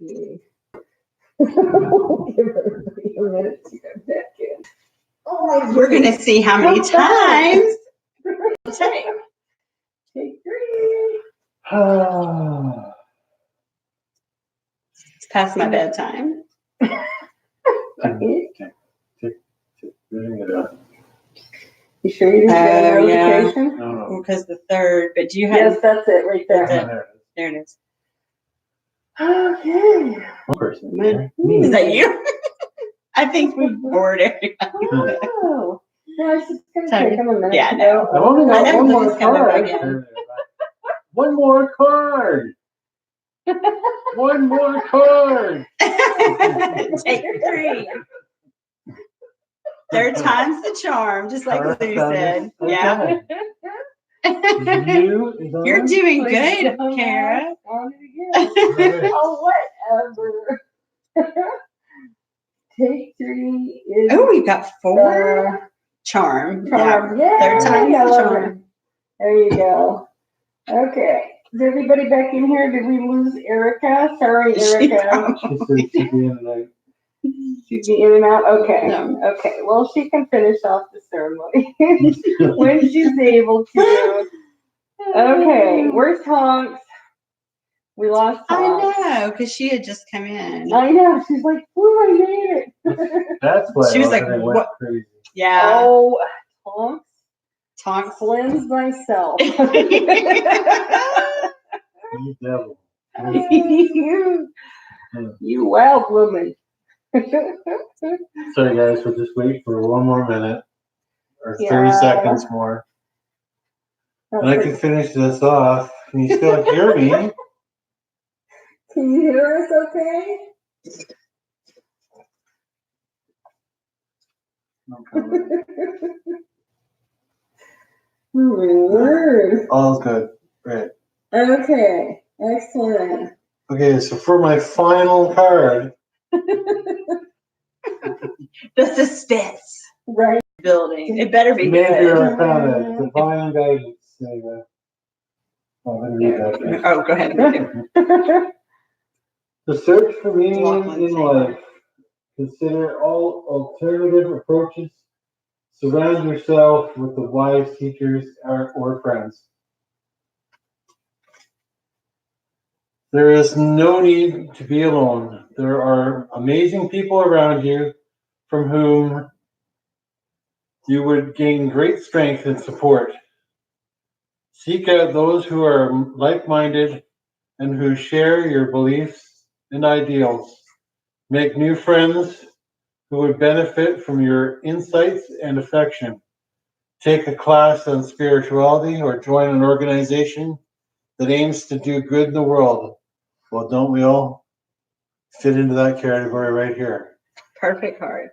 Dewy. Give everybody a minute to get back in. Oh, we're going to see how many times we'll take. Take 3. It's past my bedtime. You sure you didn't get a notification? No. Because the third, but do you have? Yes, that's it right there. There it is. Okay. One person. Is that you? I think we bored everybody. Oh. No, it's just going to take them a minute. Yeah, to no. go. I've only got I know one more Lily's coming card. back in. One more card. One more card. Take 3. Third time's the charm, just like Lou said. Yeah. You're doing good, Kara. Oh, whatever. Take 3 is. Oh, we've got 4. Charm. Charm. Yeah. Yay, Third time's I the love charm. it. There you go. Okay. Is everybody back in here? Did we lose Erica? Sorry, Erica. She said she'd be in tonight. She'd be in and out? Okay. No. Okay. Well, she can finish off the ceremony when she's able to. Okay. Where's Tonks? We lost Tonks. I know, because she had just come in. I know. She's like, "Oh, I made it." That's why She was like, went what? crazy. Yeah. Oh, Tonks. Tonks. Cleanse thyself. You devil. You wild woman. Sorry guys, we'll just wait for one more minute. Or 30 Yeah. seconds more. And I can finish this off. Can you still hear me? Can you hear us okay? Oh my word. All's good. Great. Okay, excellent. Okay, so for my final card, The suspense. Right. Building. It better be Major good. Arcana, Divine Guidance. Anyway. I'm going to read that. Oh, go ahead. The search for meaning in life. Consider all alternative approaches. Surround yourself with the wise teachers or friends. There is no need to be alone. There are amazing people around you from whom you would gain great strength and support. Seek out those who are like-minded and who share your beliefs and ideals. Make new friends who would benefit from your insights and affection. Take a class on spirituality or join an organization that aims to do good in the world. Well, don't we all fit into that category right here? Perfect card.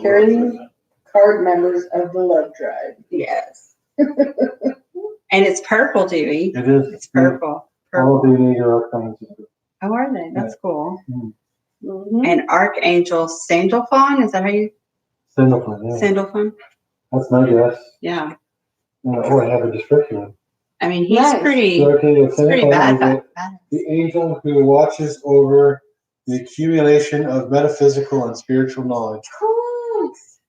Carrying card members of the Love Tribe. Yes. And it's purple, Dewy. It is. It's purple. All Purple. the major arcana. Oh, are they? That's cool. Mm-hmm. And Archangel Sandalphon, is that how you? Sandalphon, yeah. Sandalphon? That's my guess. Yeah. I have a description. I mean, he's Nice. pretty, So, okay, he's pretty bad. The angel who watches over the accumulation of metaphysical and spiritual knowledge. Tonks.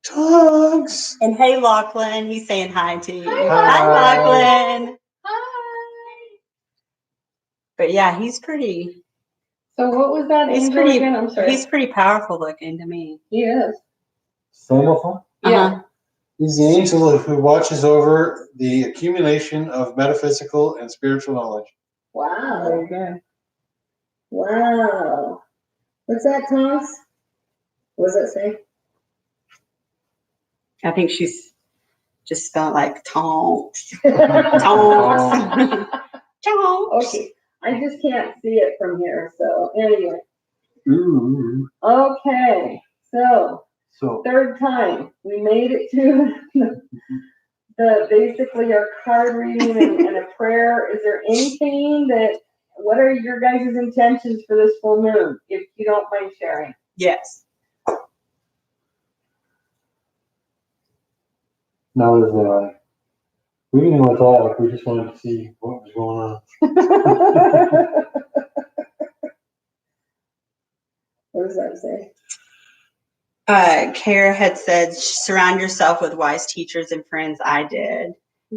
Tonks! And hey, Lachlan, he's saying hi to you. Hi. Hi, Lachlan. Hi. But yeah, he's pretty. So what was that He's angel pretty. again? I'm sorry. He's pretty powerful looking to me. He is. Sandalphon? Yeah. He's the angel who watches over the accumulation of metaphysical and spiritual knowledge. Wow. There you go. Wow. What's that, Tonks? What does that say? I think she's just spelled like tonks. Tonks. Tonks. Tonks. Okay. I just can't see it from here. So anyway. Ooh. Okay. So So, third time we made it to the basically our card reading and a prayer. Is there anything what are your guys' intentions for this full moon, if you don't mind sharing? Yes. now is the We didn't want to talk. We just wanted to see what was going on. What does that say? Kara had said, surround yourself with wise teachers and friends. I did.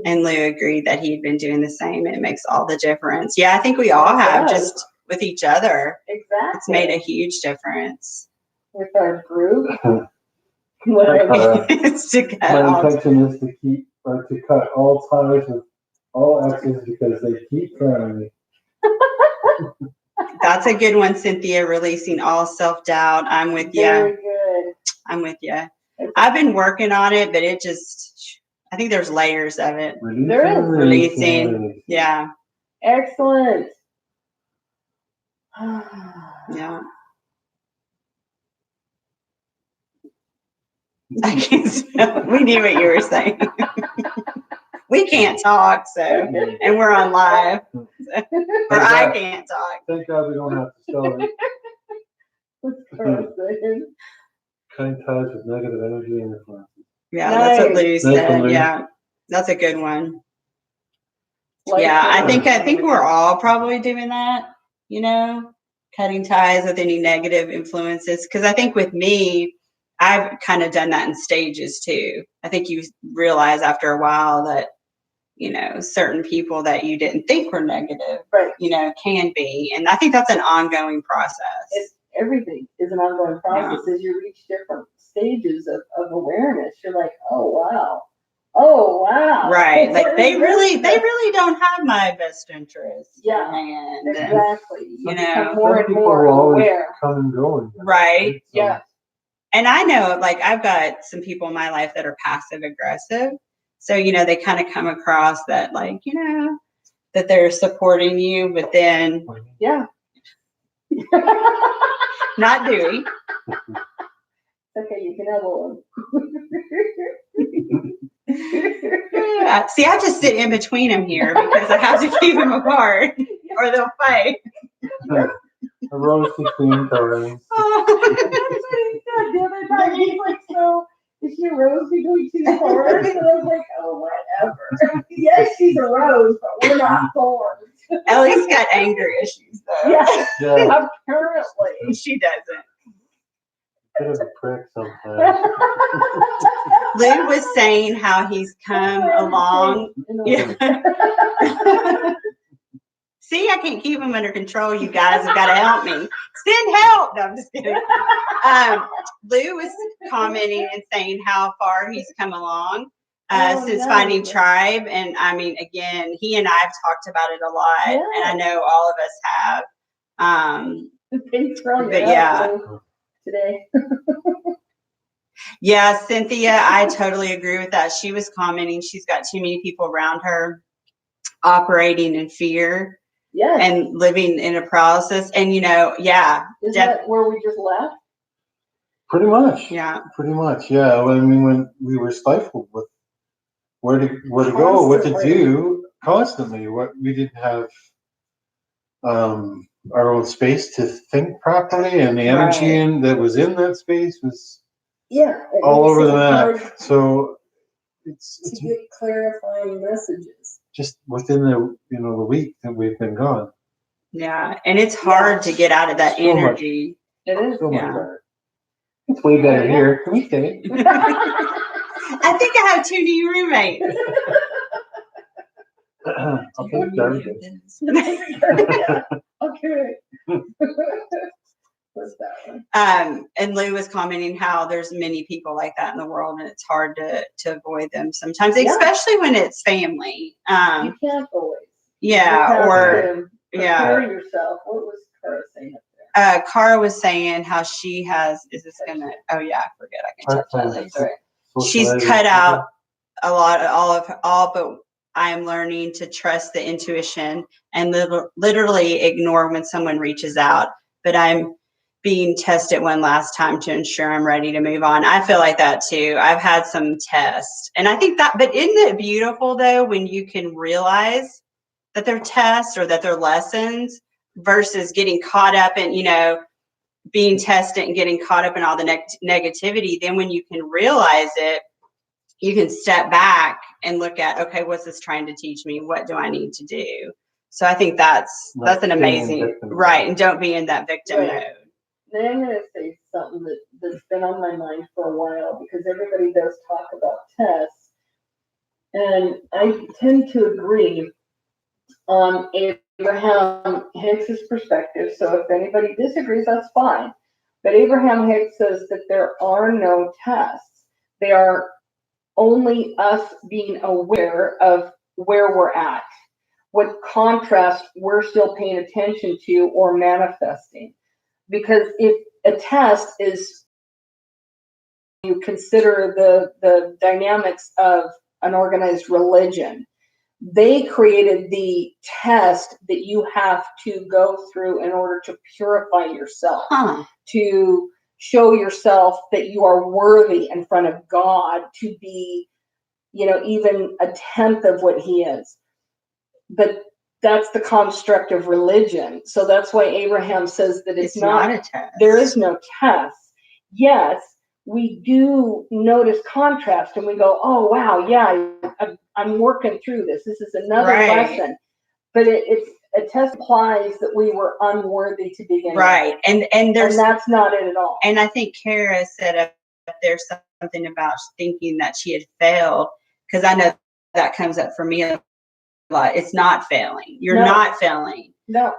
And Lou agreed that he'd been doing the same. It makes all the difference. Yeah, I think we all have, just with each other. Exactly. It's made a huge difference. With our group. My intention is to cut all ties with all exes because they keep trying me. That's a good one, Cynthia. Releasing all self-doubt. I'm with you. Very good. I'm with you. I've been working on it, but I think there's layers of it. There is. Releasing. Yeah. Excellent. Yeah. I can't spell. We knew what you were saying. We can't talk, and we're on live. Or I can't talk. Thank God we don't have to spell it. What's Carl saying? Kind ties with negative energy and influence. Yeah, nice. That's what Lou said. Yeah, that's a good one. Yeah, I think we're all probably doing that, cutting ties with any negative influences. Because I think with me, I've kind of done that in stages too. I think you realize after a while that, certain people that you didn't think were negative, right. Can be. And I think that's an ongoing process. Everything is an ongoing process. Yeah. As you reach different stages of awareness, you're like, oh wow. Right. Like they really don't have my best interests. Yeah. And, exactly. You know, more and more aware. Come and go. Right. So. Yeah. And I know, like, I've got some people in my life that are passive aggressive. So, they kind of come across that, like, that they're supporting you, but then, yeah. Not Dewy. Okay, you can elbow him. See, I just sit in between them here because I have to keep them apart or they'll fight. A rose between thorns. The other time he's like, so is she a rose between two thorns? And I was like, oh, whatever. Yes, she's a rose, but we're not thorns. Elly's got anger issues, though. Yeah. Apparently. She doesn't. Bit of a prick sometimes. Lou was saying how he's come along. Yeah. See, I can't keep him under control. You guys have got to help me. Send help. No, I'm just kidding. Lou was commenting and saying how far he's come along since finding Tribe. And I mean, again, he and I have talked about it a lot, and I know all of us have. But yeah. Today. Yeah, Cynthia, I totally agree with that. She was commenting she's got too many people around her operating in fear. Yeah. And living in a paralysis. And, Is that where we just left? Pretty much. Yeah. Pretty much. Yeah. Well, I mean, when we were stifled with where to go, what to do constantly, we didn't have our own space to think properly, and the energy that was in that space was all over the map. So it's to get clarifying messages. Just within the week that we've been gone. Yeah, and it's hard to get out of that energy. It is so much better. It's way better here. Can we stay? I think I have 2 new roommates. Okay. What's that one? And Lou was commenting how there's many people like that in the world, and it's hard to avoid them sometimes, especially when it's family. You can't always. Yeah, or prepare yourself. What was Cara saying up there? Cara was saying how she has. Is this gonna? Oh yeah, I forget. I can touch that later. She's cut out a lot of all, but I am learning to trust the intuition and literally ignore when someone reaches out. But I'm being tested one last time to ensure I'm ready to move on. I feel like that too. I've had some tests, and I think that, but isn't it beautiful though, when you can realize that they're tests or that they're lessons versus getting caught up in, being tested and getting caught up in all the negativity. Then when you can realize it, you can step back and look at, okay, what's this trying to teach me? What do I need to do? So I think that's an amazing, right. And don't be in that victim mode. Now I'm going to say something that's been on my mind for a while, because everybody does talk about tests. And I tend to agree on Abraham Hicks's perspective. So if anybody disagrees, that's fine. But Abraham Hicks says that there are no tests. They are only us being aware of where we're at, what contrast we're still paying attention to or manifesting. Because if a test is, you consider the dynamics of an organized religion, they created the test that you have to go through in order to purify yourself, to show yourself that you are worthy in front of God to be, even a tenth of what he is. But that's the construct of religion. So that's why Abraham says that it's not a test. There is no test. Yes, we do notice contrast and we go, oh, wow, yeah, I'm working through this. This is another lesson. But it's a test implies that we were unworthy to begin with. And that's not it at all. And I think Kara said if there's something about thinking that she had failed, because I know that comes up for me a lot. It's not failing. You're not failing. No.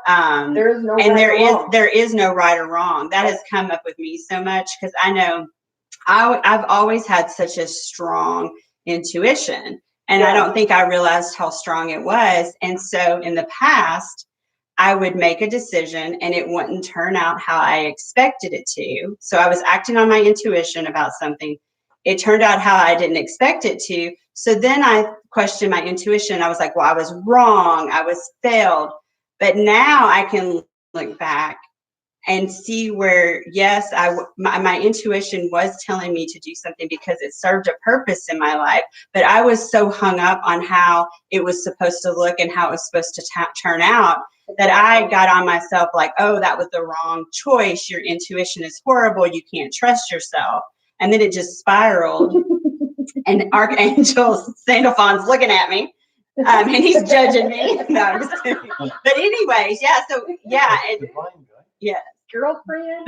There is no and right there is no right or wrong. That has come up with me so much, because I know I've always had such a strong intuition, and I don't think I realized how strong it was. And so in the past, I would make a decision and it wouldn't turn out how I expected it to. So I was acting on my intuition about something. It turned out how I didn't expect it to. So then I questioned my intuition. I was like, well, I was wrong. I was failed. But now I can look back and see where, yes, my intuition was telling me to do something because it served a purpose in my life. But I was so hung up on how it was supposed to look and how it was supposed to turn out that I got on myself like, oh, that was the wrong choice. Your intuition is horrible. You can't trust yourself. And then it just spiraled. And Archangel Sandalphon's looking at me. And he's judging me. No, I'm just kidding. But anyways, yeah. So yeah, yeah, girlfriend.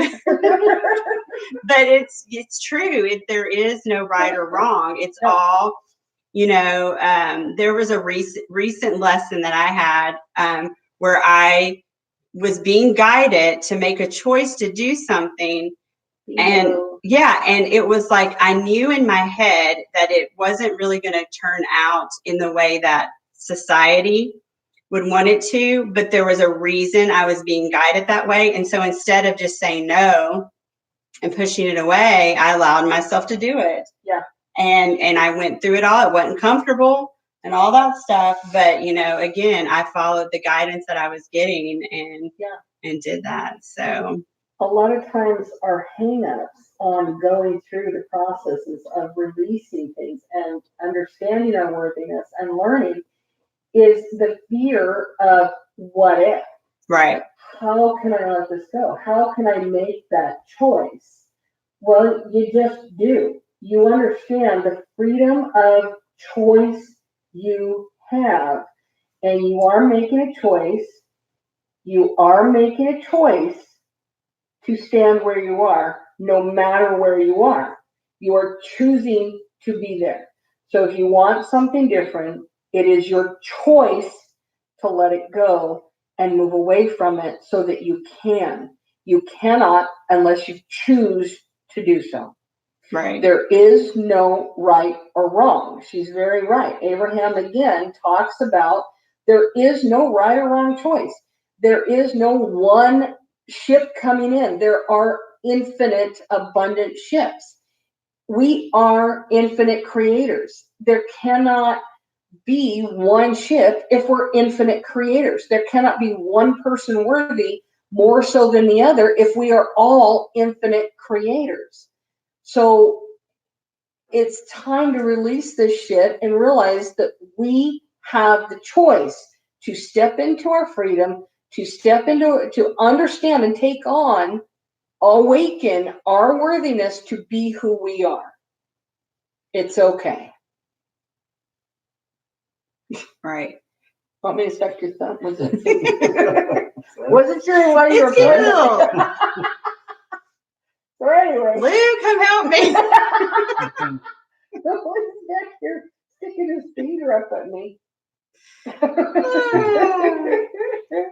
But it's true. There is no right or wrong. It's all, there was a recent lesson that I had where I was being guided to make a choice to do something. And and it was like I knew in my head that it wasn't really going to turn out in the way that society would want it to, but there was a reason I was being guided that way. And so instead of just saying no and pushing it away, I allowed myself to do it. Yeah. And I went through it all. It wasn't comfortable and all that stuff, but again, I followed the guidance that I was getting and did that. So a lot of times our hang-ups on going through the processes of releasing things and understanding our worthiness and learning is the fear of what if. Right. How can I let this go? How can I make that choice? Well, you just do. You understand the freedom of choice you have, and you are making a choice. You are making a choice to stand where you are, no matter where you are. You are choosing to be there. So if you want something different, it is your choice to let it go and move away from it so that you can. You cannot unless you choose to do so. Right. There is no right or wrong. She's very right. Abraham again talks about there is no right or wrong choice. There is no one ship coming in. There are infinite, abundant ships. We are infinite creators. There cannot be one ship if we're infinite creators. There cannot be one person worthy more so than the other if we are all infinite creators. So it's time to release this shit and realize that we have the choice to step into our freedom, to understand and take on, awaken our worthiness to be who we are. It's okay. Right. Want me to suck your thumb? Wasn't sure why you were It's getting a little. So anyway. Lou, come help me. Who's back here sticking his finger up at me?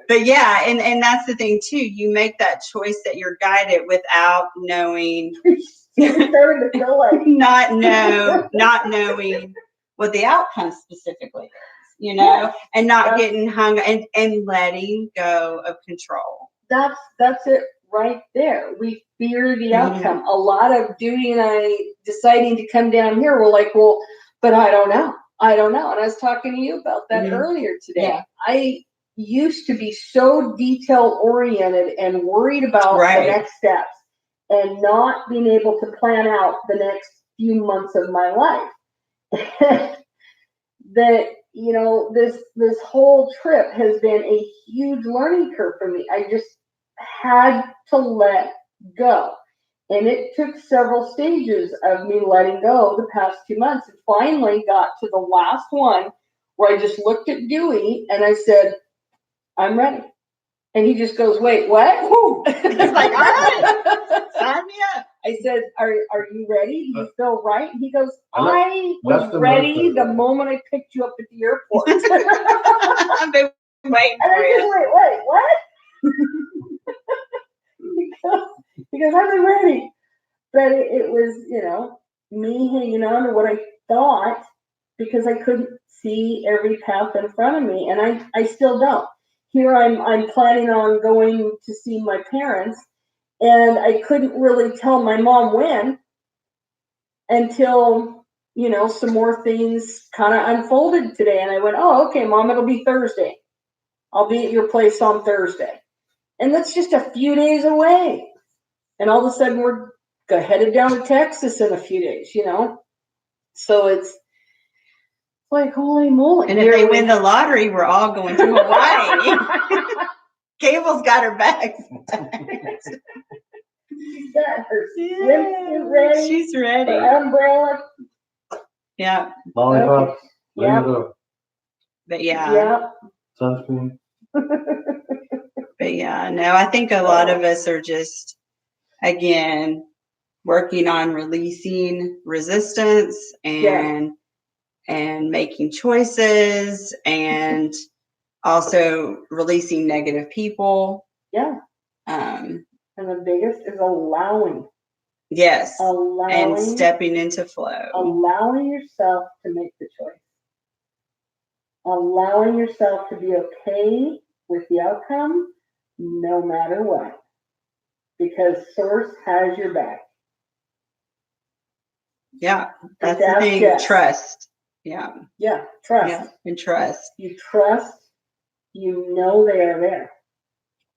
But yeah, and that's the thing too. You make that choice that you're guided without knowing. You're starting to feel like not knowing what the outcome specifically is, you know, Yeah, and not getting hung and letting go of control. That's it right there. We fear the Mhm. outcome. A lot of Dewy and I deciding to come down here, we're like, well, but I don't know. And I was talking to you about that Mhm. earlier today. Yeah. I used to be so detail oriented and worried about Right. the next steps and not being able to plan out the next few months of my life. That, you know, this whole trip has been a huge learning curve for me. I just had to let go. And it took several stages of me letting go the past 2 months, and finally got to the last one where I just looked at Dewy and I said, I'm ready. And he just goes, wait, what? It's like, all right, sign me up. I said, are you ready? Do you feel right? And he goes, I left was him ready with the moment I picked you up at the airport. I've been waiting And for I you. just wait, what? because I've been ready. But it was, you know, me hanging on to what I thought because I couldn't see every path in front of me. And I still don't. Here I'm planning on going to see my parents, and I couldn't really tell my mom when until, you know, some more things kind of unfolded today. And I went, oh, okay, Mom, it'll be Thursday. I'll be at your place on Thursday. And that's just a few days away. And all of a sudden we're headed down to Texas in a few days, you know? So it's like, holy moly. And if they win the lottery, we're all going to Hawaii. Cable's got her bags. She's got her swimsuit ready. She's ready. Her umbrella. Yeah. Lollipops. Okay. Yep. But yeah. Yeah. Sunscreen. But yeah, no, I think a lot of us are just, again, working on releasing resistance and making choices, and also releasing negative people. Yeah. And the biggest is allowing. Yes. Allowing. And stepping into flow. Allowing yourself to make the choice. Allowing yourself to be okay with the outcome, no matter what. Because Source has your back. Yeah. That's the thing. Yes. Trust. Yeah. Yeah. Trust. Yeah. And trust. You trust, you know they are there.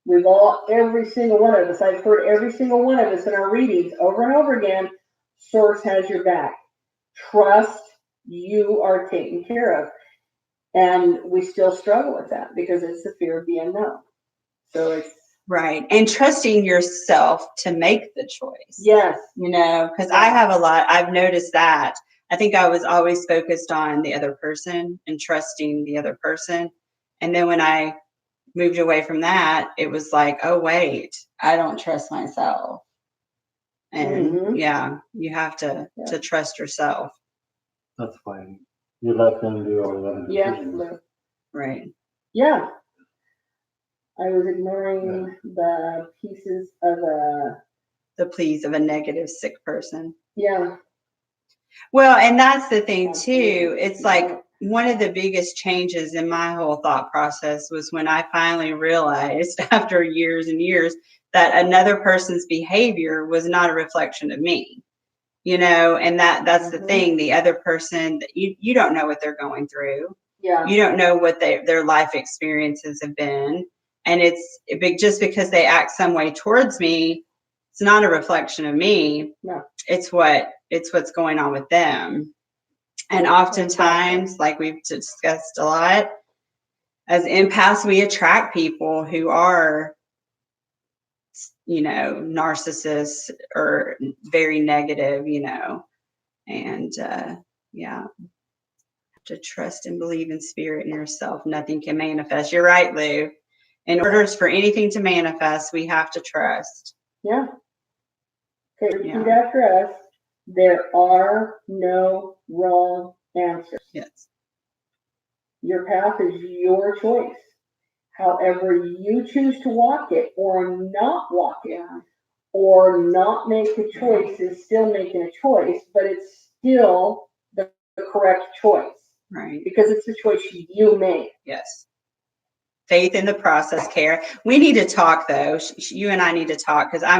We've all, every single one of us, I've heard every single one of us in our readings over and over again, Source has your back. Trust, you are taken care of. And we still struggle with that because it's the fear of the unknown. So it's right. And trusting yourself to make the choice. Yes. You know, because I have I've noticed that. I think I was always focused on the other person and trusting the other person. And then when I moved away from that, it was like, oh, wait, I don't trust myself. And yeah, you have to trust yourself. That's fine. You let them do all that. Yeah. Right. Yeah. I was ignoring the pieces of the pleas of a negative sick person. Yeah. Well, and that's the thing too. It's like one of the biggest changes in my whole thought process was when I finally realized after years and years that another person's behavior was not a reflection of me. You know, and that's the thing. The other person, you don't know what they're going through. Yeah. You don't know what their life experiences have been. And it's just because they act some way towards me, it's not a reflection of me. No. It's what's going on with them. And oftentimes, like we've discussed a lot, as empaths, we attract people who are, you know, narcissists or very negative, you know, and yeah. to trust and believe in spirit and yourself. Nothing can manifest. You're right, Lou. In order for anything to manifest, we have to trust. Yeah. Okay, repeat Yeah. after us. There are no wrong answers. Yes. Your path is your choice. However you choose to walk it or not walk it, Yeah. or not make a choice is still making a choice, but it's still the correct choice Right. because it's the choice you made. Yes. Faith in the process, Kara. We need to talk though. You and I need to talk because I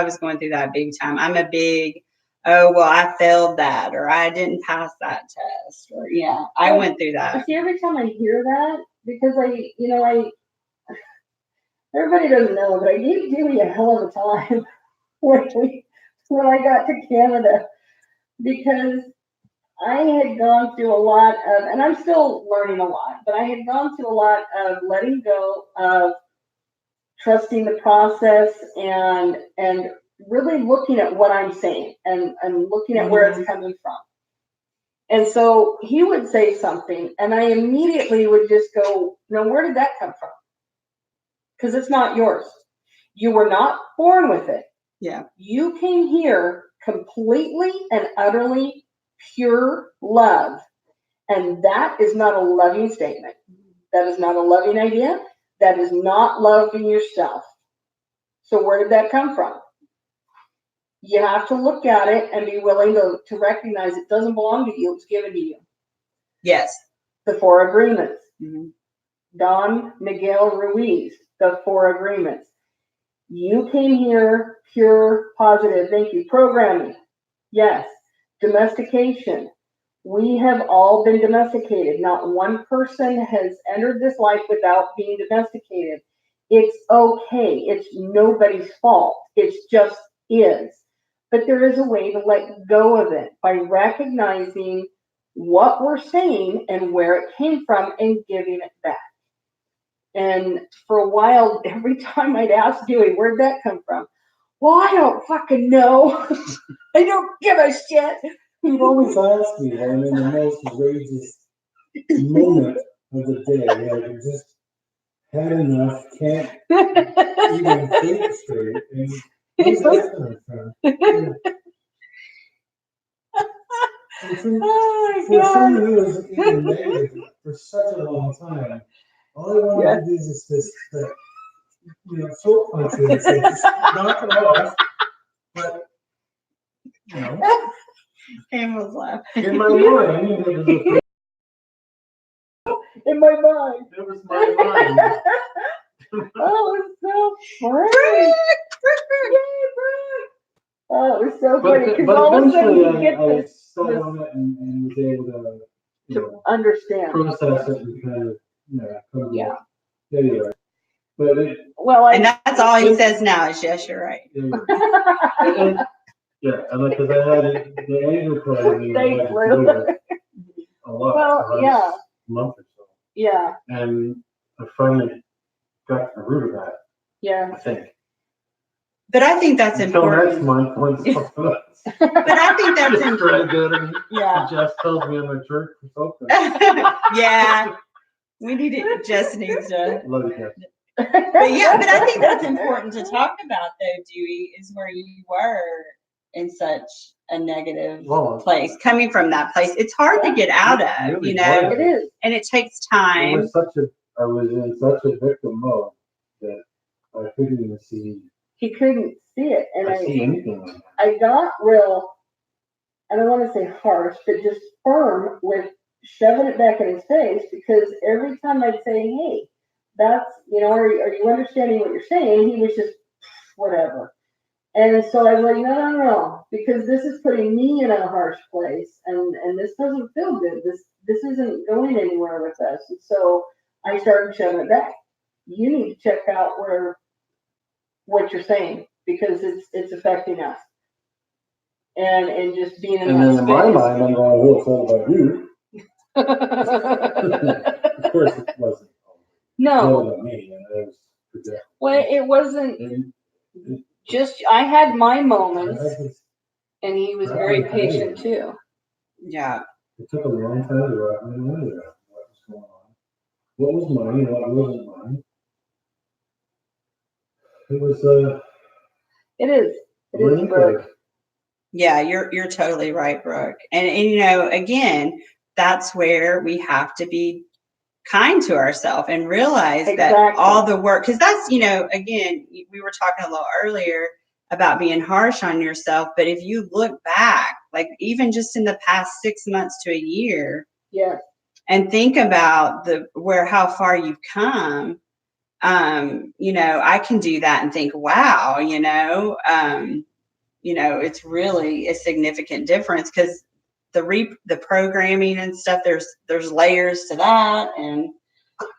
was going through that big time. I'm a big, oh, well, I failed that, or I didn't pass that test, or yeah, I went through that. See, every time I hear that, because everybody doesn't know, but I gave Dewy a hell of a time when I got to Canada, because I had gone through a lot of, and I'm still learning a lot, but I had gone through a lot of letting go of trusting the process and really looking at what I'm saying and looking at where it's coming from. And so he would say something and I immediately would just go, no, where did that come from? Because it's not yours. You were not born with it. Yeah. You came here completely and utterly pure love. And that is not a loving statement. That is not a loving idea. That is not loving yourself. So where did that come from? You have to look at it and be willing to recognize it doesn't belong to you. It's given to you. Yes. The 4 agreements. Mm-hmm. Don Miguel Ruiz, the 4 agreements. You came here pure, positive. Thank you. Programming. Yes. Domestication. We have all been domesticated. Not one person has entered this life without being domesticated. It's okay. It's nobody's fault. It's just is. But there is a way to let go of it by recognizing what we're saying and where it came from and giving it back. And for a while, every time I'd ask Dewy, where'd that come from? Well, I don't fucking know. I don't give a shit. You've always asked me when I'm in the most outrageous moment of the day. Like, I just had enough, can't even think straight. And where's that coming from? And for someone who was even negative for such a long time, all I wanted to do is just throat punch it and say, just knock it off. But, Cam was laughing. in my mind, it was a in my mind. It was my mind. Oh, it was so funny. Oh, it was so funny because all of a sudden you get I sat on it and was able to understand, process it and kind of, come yeah. Yeah, you're right. But and that's all he says now is yes, you're right. And because I had the anger problem, Thanks, a lot. Well, yeah. Month or so. Yeah. And I finally got to the root of that. Yeah. I think. But I think that's Until important. next month when But I think that's important. Yeah. Jess tells me I'm a jerk for something. Yeah. We need it. Jess needs to. Love you, Jess. But yeah, but I think that's important to talk about though, Dewy, is where you were in such a negative place, coming from that place. It's hard to get out of, really It is. and it takes time. I was in such a victim mode that I couldn't even see. He couldn't see it. And I see anything like that. I got real, I don't want to say harsh, but just firm with shoving it back in his face, because every time I'd say, hey, that's, are you understanding what you're saying? He was just, whatever. And so I was like, no, because this is putting me in a harsh place, and this doesn't feel good. This isn't going anywhere with us. And so I started shoving it back. You need to check out what you're saying, because it's affecting us. And just being in that then space. In my mind, I'm going, well, it's all about you. Of course, it wasn't. No. About me, and it was Well, it wasn't. Just, I had my moments, and he was very patient too. Yeah. It took a long time to wrap my mind around what was going on. What was mine and what wasn't mine. It was It is. It is, learning Brooke. curve. Yeah, you're totally right, Brooke. And again, that's where we have to be kind to ourselves and realize that Exactly. all the work, because that's, again, we were talking a little earlier about being harsh on yourself, but if you look back, like even just in the past 6 months to a year, Yes. and think about how far you've come, I can do that and think, wow, it's really a significant difference, because the programming and stuff, there's layers to that, and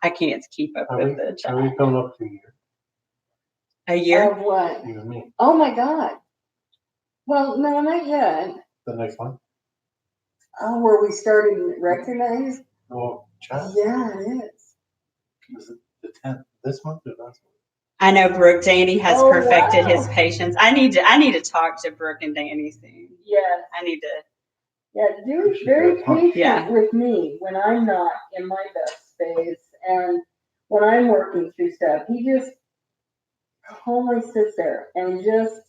I can't keep up with the chat. Are we coming up to a year? A year? Of what? You and me. Oh my God. Well, no, not yet. The next one? Oh, were we starting to recognize? Oh, chat? Yeah, it is. Is it the 10th? This month or last month? I know Brooke. Danny has Oh, perfected wow. his patience. I need to talk to Brooke and Danny soon. Yes. I need to. Yeah, Dewey's very patient Yeah. with me when I'm not in my best space, and when I'm working through stuff. He just calmly sits there and just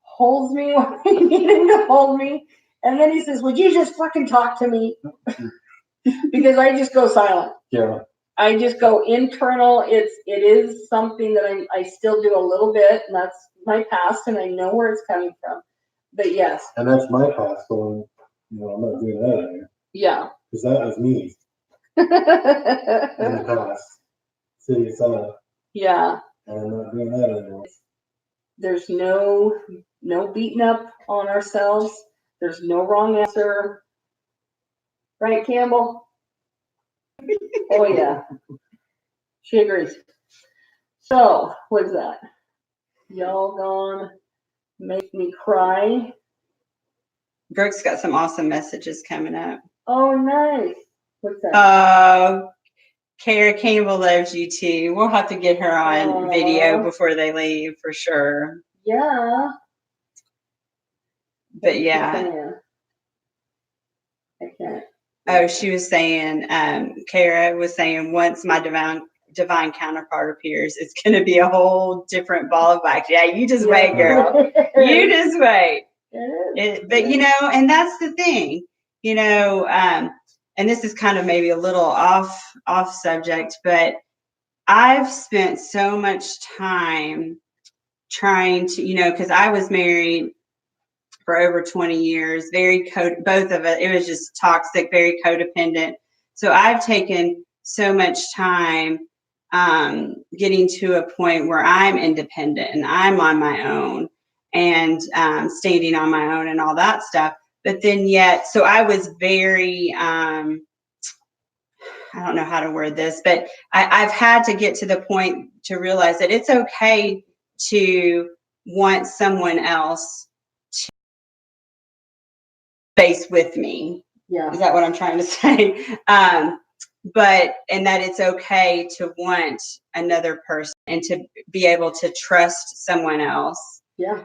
holds me when I need him to hold me. And then he says, "Would you just fucking talk to me?" Because I just go silent. Yeah. I just go internal. It is something that I still do a little bit, and that's my past, and I know where it's coming from. But yes. And that's my past going, I'm not doing that anymore. Yeah. Because that was me in the past. City Santa. Yeah. And I'm not doing that anymore. There's no beating up on ourselves. There's no wrong answer. Right, Campbell? Oh, yeah. She agrees. So, what's that? Y'all gonna make me cry? Brooke's got some awesome messages coming up. Oh, nice. What's that? Kara Campbell loves you too. We'll have to get her on video before they leave for sure. Yeah. But yeah. I can't. Oh, she was saying, Kara was saying, once my divine counterpart appears, it's going to be a whole different ball of wax. Yeah, you just wait, girl. You just wait. But and that's the thing, and this is kind of maybe a little off subject, but I've spent so much time trying to, because I was married for over 20 years, both of it was just toxic, very codependent. So I've taken so much time getting to a point where I'm independent and I'm on my own and standing on my own and all that stuff. But then so I was very, I don't know how to word this, but I've had to get to the point to realize that it's okay to want someone else to space with me. Yeah. Is that what I'm trying to say? And that it's okay to want another person and to be able to trust someone else. Yeah.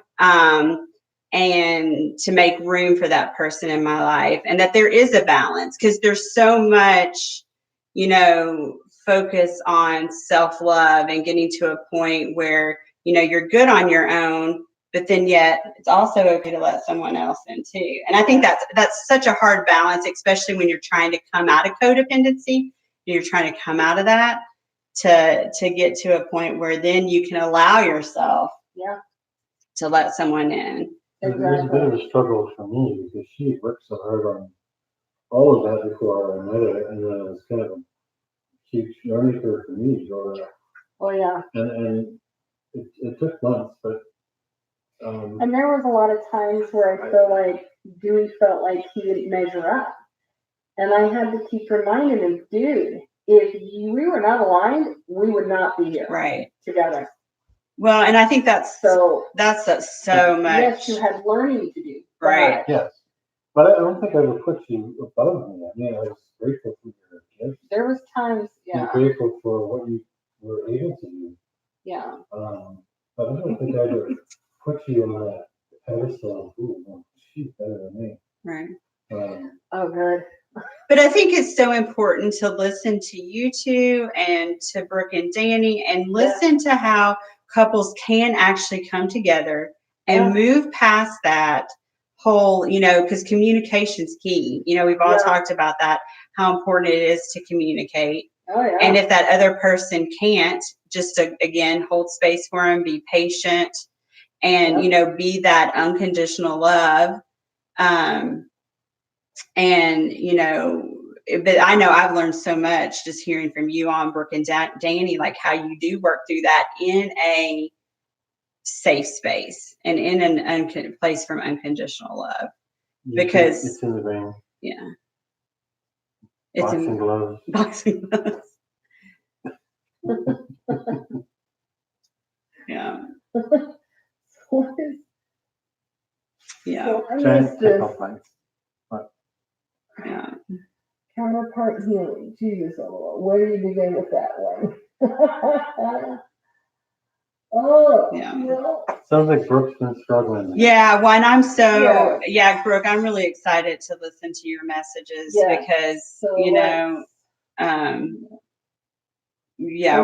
And to make room for that person in my life, and that there is a balance, because there's so much, focus on self-love and getting to a point where, you're good on your own, but then yet it's also okay to let someone else in too. And I think that's such a hard balance, especially when you're trying to come out of codependency. You're trying to come out of that to get to a point where then you can allow yourself to let someone in. It was a bit of a struggle for me because she worked so hard on all of that before I met her, and then it was kind of a huge learning curve for me. Oh yeah. And it took months, but. And there was a lot of times where I feel like Dewey felt like he didn't measure up, and I had to keep reminding him, dude, if we were not aligned, we would not be here together. Well, and I think that's so much. Yes, you had learning to do. Right. Yes. But I don't think I would put you above me. I mean, I was grateful for your gifts. There was times, I'm grateful for what you were able to do. Yeah. But I don't think I would put you on that pedestal. Ooh, she's better than me. Right. Oh, good. think it's so important to listen to you two and to Brooke and Danny and listen to how couples can actually come together and move past that whole, because communication's key. We've all talked about that, how important it is to communicate. Oh, yeah. And if that other person can't, just to, again, hold space for them, be patient, and, be that unconditional love. And, but I know I've learned so much just hearing from you on Brooke and Danny, like how you do work through that in a safe space and in an place from unconditional love. Because it's in the ring. Yeah. Boxing gloves. Boxing gloves. Yeah. Yeah. So I missed this. Yeah. Counterpart healing. Jesus, where do you begin with that one? Sounds like Brooke's been struggling. Yeah, well, and I'm so, Brooke, I'm really excited to listen to your messages because, So Are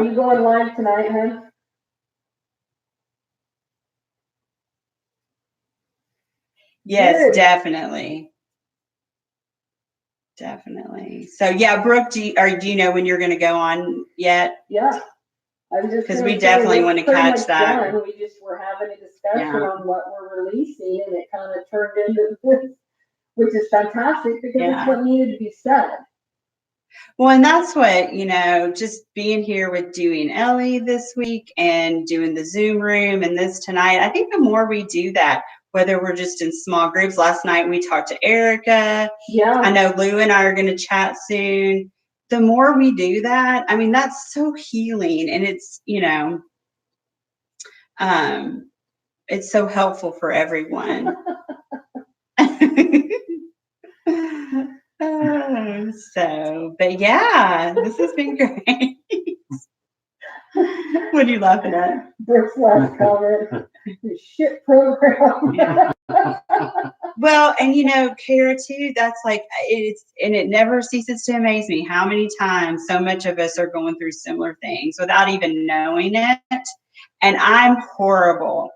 you going live tonight, huh? Yes, Good. definitely. Definitely. So, Brooke, do you know when you're going to go on yet? Yeah. I'm just because we definitely want to catch that. Done. We just were having a discussion on what we're releasing, and it kind of turned into this, which is fantastic because it's what needed to be said. Well, and that's what, just being here with Dewy and Elly this week and doing the Zoom room and this tonight, I think the more we do that, whether we're just in small groups. Last night we talked to Erica. Yeah. I know Lou and I are going to chat soon. The more we do that, I mean, that's so healing, and it's, it's so helpful for everyone. But yeah, this has been great. What are you laughing at? Brooke's last comment. Shit program. Yeah. Well, and Kara too, that's like, it never ceases to amaze me how many times so much of us are going through similar things without even knowing it. And I'm horrible.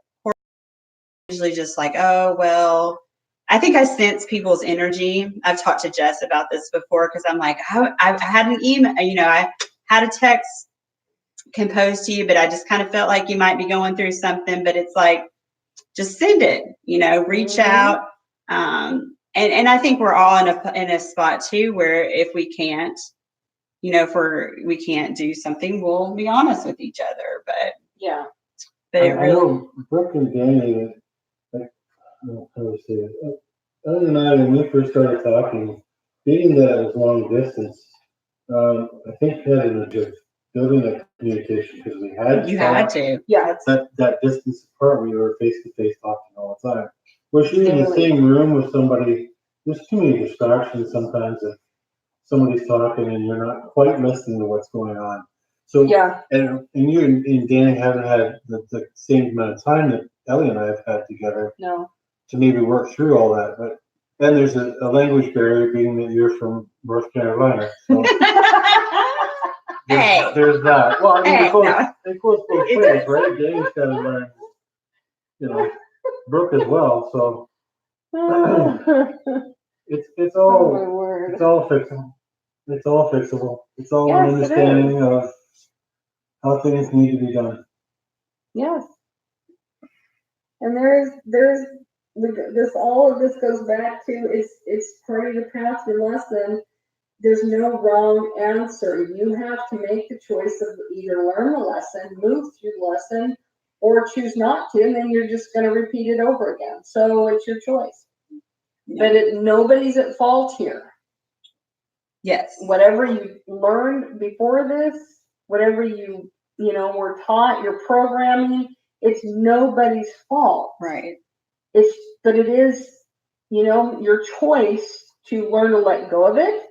Usually just like, oh, well, I think I sense people's energy. I've talked to Jess about this before because I'm like, I had an email, I had a text composed to you, but I just kind of felt like you might be going through something, but it's like, just send it, reach out. And I think we're all in a spot too, where if we can't, if we can't do something, we'll be honest with each other, but I know Brooke and Danny, like, I don't know how to say it. Other than that, when we first started talking, being that it was long distance, I think we had an objective building that communication because we had to. Yeah. That distance apart, we were face to face talking all the time. We're shooting in the same room with somebody. There's too many distractions sometimes if somebody's talking and you're not quite listening to what's going on. So and you and Danny haven't had the same amount of time that Elly and I have had together. No. To maybe work through all that, but then there's a language barrier, being that you're from North Carolina. So there's that. Well, I mean, it goes both ways, right? Danny's got to learn, Brooke as well. So it's all fixable. It's all fixable. It's all an understanding of how things need to be done. Yes. And there's all of this goes back to it's part of the path to lesson. There's no wrong answer. You have to make the choice of either learn the lesson, move through the lesson, or choose not to, and then you're just going to repeat it over again. So it's your choice. But nobody's at fault here. Yes. Whatever you learned before this, whatever you were taught, your programming, it's nobody's fault. Right. But it is, your choice to learn to let go of it.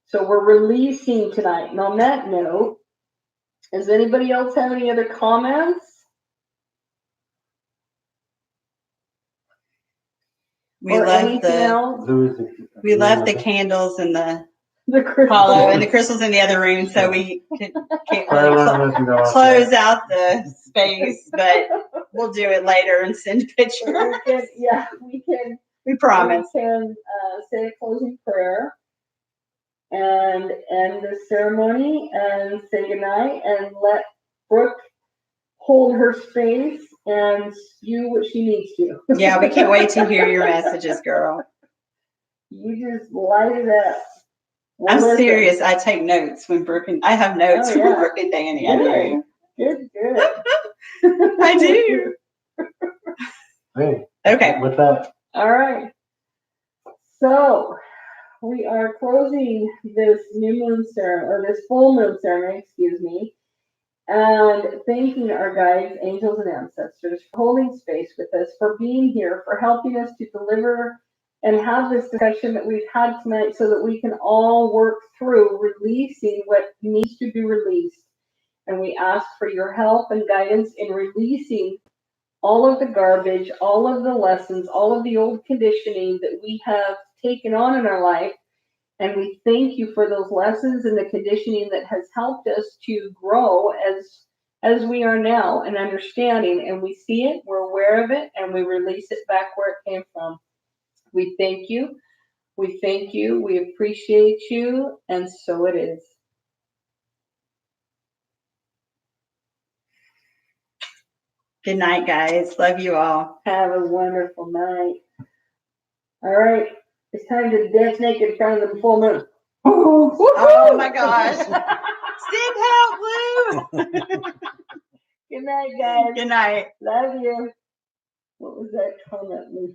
So we're releasing tonight. And on that note, does anybody else have any other comments? We left the candles and the The crystal. hollow, and the crystal's in the other room, so we can't Fire really alarm has to go off. close out the space, but we'll do it later and send pictures. We promise. We can say a closing prayer and end the ceremony and say goodnight and let Brooke hold her space and spew what she needs to. Yeah, we can't wait to hear your messages, girl. You just light it up. I'm Listen. serious. I take notes when Brooke and I have notes Oh, when yeah. Brooke and Danny. I do. Good. I do. Hey, Okay. with that, All right. So we are closing this new moon ceremony, or this full moon ceremony, excuse me, and thanking our guides, angels, and ancestors for holding space with us, for being here, for helping us to deliver and have this discussion that we've had tonight so that we can all work through releasing what needs to be released. And we ask for your help and guidance in releasing all of the garbage, all of the lessons, all of the old conditioning that we have taken on in our life. And we thank you for those lessons and the conditioning that has helped us to grow as we are now and understanding. And we see it, we're aware of it, and we release it back where it came from. We thank you. We thank you. We appreciate you. And so it is. Good night, guys. Love you all. Have a wonderful night. All right. It's time to dance naked in front of the full moon. Oh my gosh. Send help, Blue. Good night, guys. Good night. Love you. What was that comment?